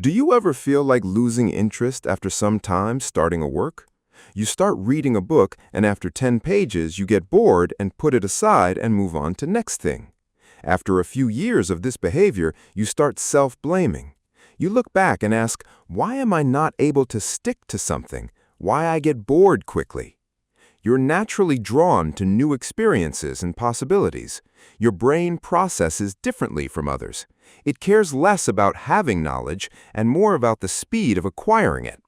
Do you ever feel like losing interest after some time starting a work? You start reading a book, and after 10 pages, you get bored and put it aside and move on to next thing. After a few years of this behavior, you start self-blaming. You look back and ask, why am I not able to stick to something? Why I get bored quickly? You're naturally drawn to new experiences and possibilities. Your brain processes differently from others. It cares less about having knowledge and more about the speed of acquiring it.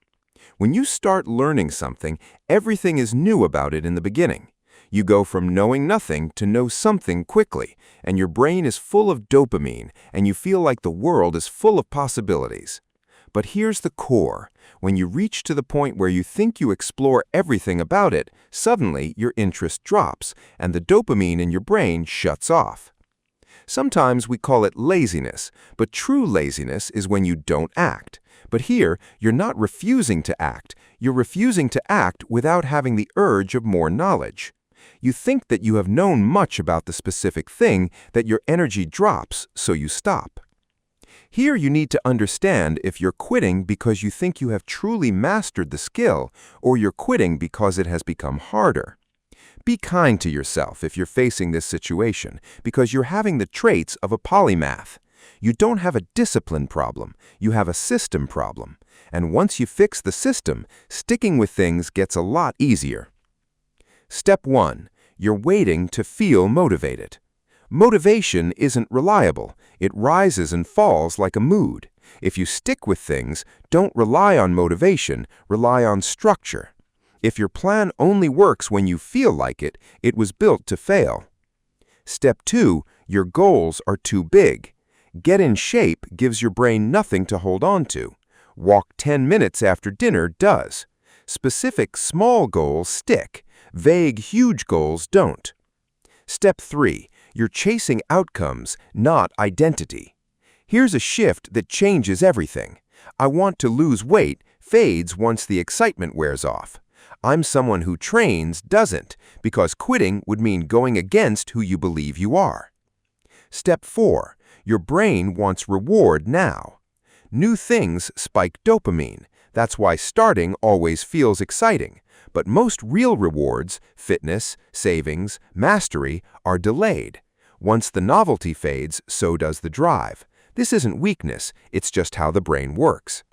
When you start learning something, everything is new about it in the beginning. You go from knowing nothing to know something quickly, and your brain is full of dopamine, and you feel like the world is full of possibilities. But here's the core. When you reach to the point where you think you explore everything about it, suddenly your interest drops, and the dopamine in your brain shuts off. Sometimes we call it laziness, but true laziness is when you don't act. But here, you're not refusing to act. You're refusing to act without having the urge of more knowledge. You think that you have known much about the specific thing, that your energy drops, so you stop. Here you need to understand if you're quitting because you think you have truly mastered the skill, or you're quitting because it has become harder. Be kind to yourself if you're facing this situation, because you're having the traits of a polymath. You don't have a discipline problem, you have a system problem. And once you fix the system, sticking with things gets a lot easier. Step 1. You're waiting to feel motivated. Motivation isn't reliable. It rises and falls like a mood. If you stick with things, don't rely on motivation, rely on structure. If your plan only works when you feel like it, it was built to fail. Step 2. Your goals are too big. Get in shape gives your brain nothing to hold on to. Walk 10 minutes after dinner does. Specific small goals stick. Vague, huge goals don't. Step 3. You're chasing outcomes, not identity. Here's a shift that changes everything. I want to lose weight fades once the excitement wears off. I'm someone who trains doesn't, because quitting would mean going against who you believe you are. Step 4. Your brain wants reward now. New things spike dopamine. That's why starting always feels exciting. But most real rewards, fitness, savings, mastery, are delayed. Once the novelty fades, so does the drive. This isn't weakness, it's just how the brain works.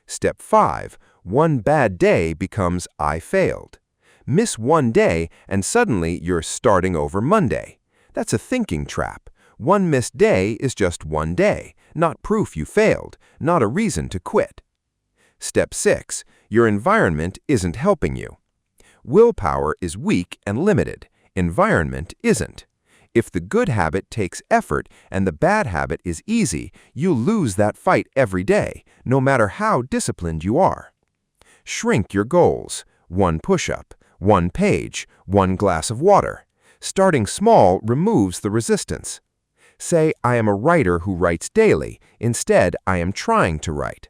Step 5. One bad day becomes I failed. Miss one day and suddenly you're starting over Monday. That's a thinking trap. One missed day is just one day, not proof you failed, not a reason to quit. Step 6. Your environment isn't helping you. Willpower is weak and limited. Environment isn't. If the good habit takes effort and the bad habit is easy, you lose that fight every day, no matter how disciplined you are. Shrink your goals. 1 push-up, 1 page, 1 glass of water. Starting small removes the resistance. Say, I am a writer who writes daily. Instead, I am trying to write.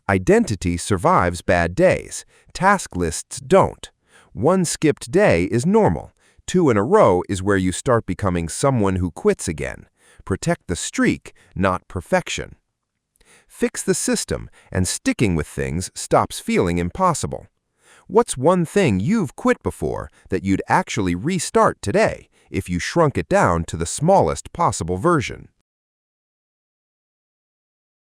Identity survives bad days. Task lists don't. 1 skipped day is normal. 2 in a row is where you start becoming someone who quits again. Protect the streak, not perfection. Fix the system, and sticking with things stops feeling impossible. What's one thing you've quit before that you'd actually restart today if you shrunk it down to the smallest possible version?